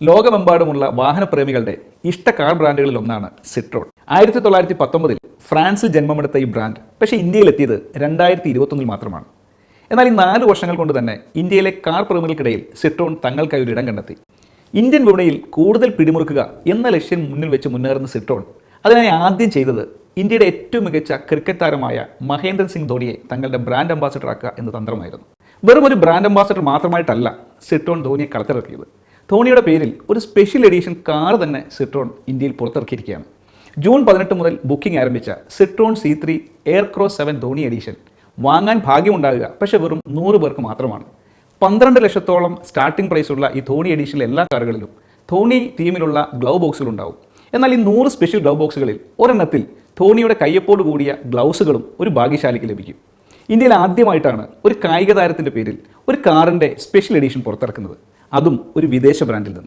ലോകമെമ്പാടുമുള്ള വാഹനപ്രേമികളുടെ ഇഷ്ട കാർ ബ്രാൻഡുകളിൽ ഒന്നാണ് സിട്രോൺ. 1919 ഫ്രാൻസിൽ ജന്മമെടുത്ത ഈ ബ്രാൻഡ് പക്ഷേ ഇന്ത്യയിലെത്തിയത് 2021 മാത്രമാണ്. എന്നാൽ ഈ 4 വർഷങ്ങൾ കൊണ്ട് തന്നെ ഇന്ത്യയിലെ കാർ പ്രേമികൾക്കിടയിൽ സിട്രോൺ തങ്ങൾക്കായി ഒരു ഇടം കണ്ടെത്തി. ഇന്ത്യൻ വിപണിയിൽ കൂടുതൽ പിടിമുറുക്കുക എന്ന ലക്ഷ്യം മുന്നിൽ വെച്ച് മുന്നേറുന്ന സിട്രോൺ അതിനായി ആദ്യം ചെയ്തത് ഇന്ത്യയുടെ ഏറ്റവും മികച്ച ക്രിക്കറ്റ് താരമായ മഹേന്ദ്ര സിംഗ് ധോണിയെ തങ്ങളുടെ ബ്രാൻഡ് അംബാസഡർ ആക്കുക എന്ന തന്ത്രമായിരുന്നു. വെറും ഒരു ബ്രാൻഡ് അംബാസഡർ മാത്രമായിട്ടല്ല സിട്രോൺ ധോണിയെ കളത്തിറക്കിയത്. ധോണിയുടെ പേരിൽ ഒരു സ്പെഷ്യൽ എഡിഷൻ കാർ തന്നെ സിട്രോൺ ഇന്ത്യയിൽ പുറത്തിറക്കിയിരിക്കുകയാണ്. ജൂൺ 18 മുതൽ ബുക്കിംഗ് ആരംഭിച്ച Citroen C3 Aircross 7 Dhoni edition വാങ്ങാൻ ഭാഗ്യമുണ്ടാകുക പക്ഷേ വെറും 100 പേർക്ക് മാത്രമാണ്. 12 ലക്ഷത്തോളം സ്റ്റാർട്ടിംഗ് പ്രൈസുള്ള ഈ ധോണി എഡിഷനിലെ എല്ലാ കാറുകളിലും ധോണി തീമിലുള്ള ഗ്ലൗ ബോക്സുകളുണ്ടാവും. എന്നാൽ ഈ 100 സ്പെഷ്യൽ ഗ്ലൗ ബോക്സുകളിൽ ഒരെണ്ണത്തിൽ ധോണിയുടെ കയ്യൊപ്പോട് കൂടിയ ഗ്ലൗസുകളും ഒരു ഭാഗ്യശാലിക്ക് ലഭിക്കും. ഇന്ത്യയിൽ ആദ്യമായിട്ടാണ് ഒരു കായിക താരത്തിൻ്റെ പേരിൽ ഒരു കാറിൻ്റെ സ്പെഷ്യൽ എഡിഷൻ പുറത്തിറക്കുന്നത്, അതും ഒരു വിദേശ ബ്രാൻഡിൽ നിന്ന്.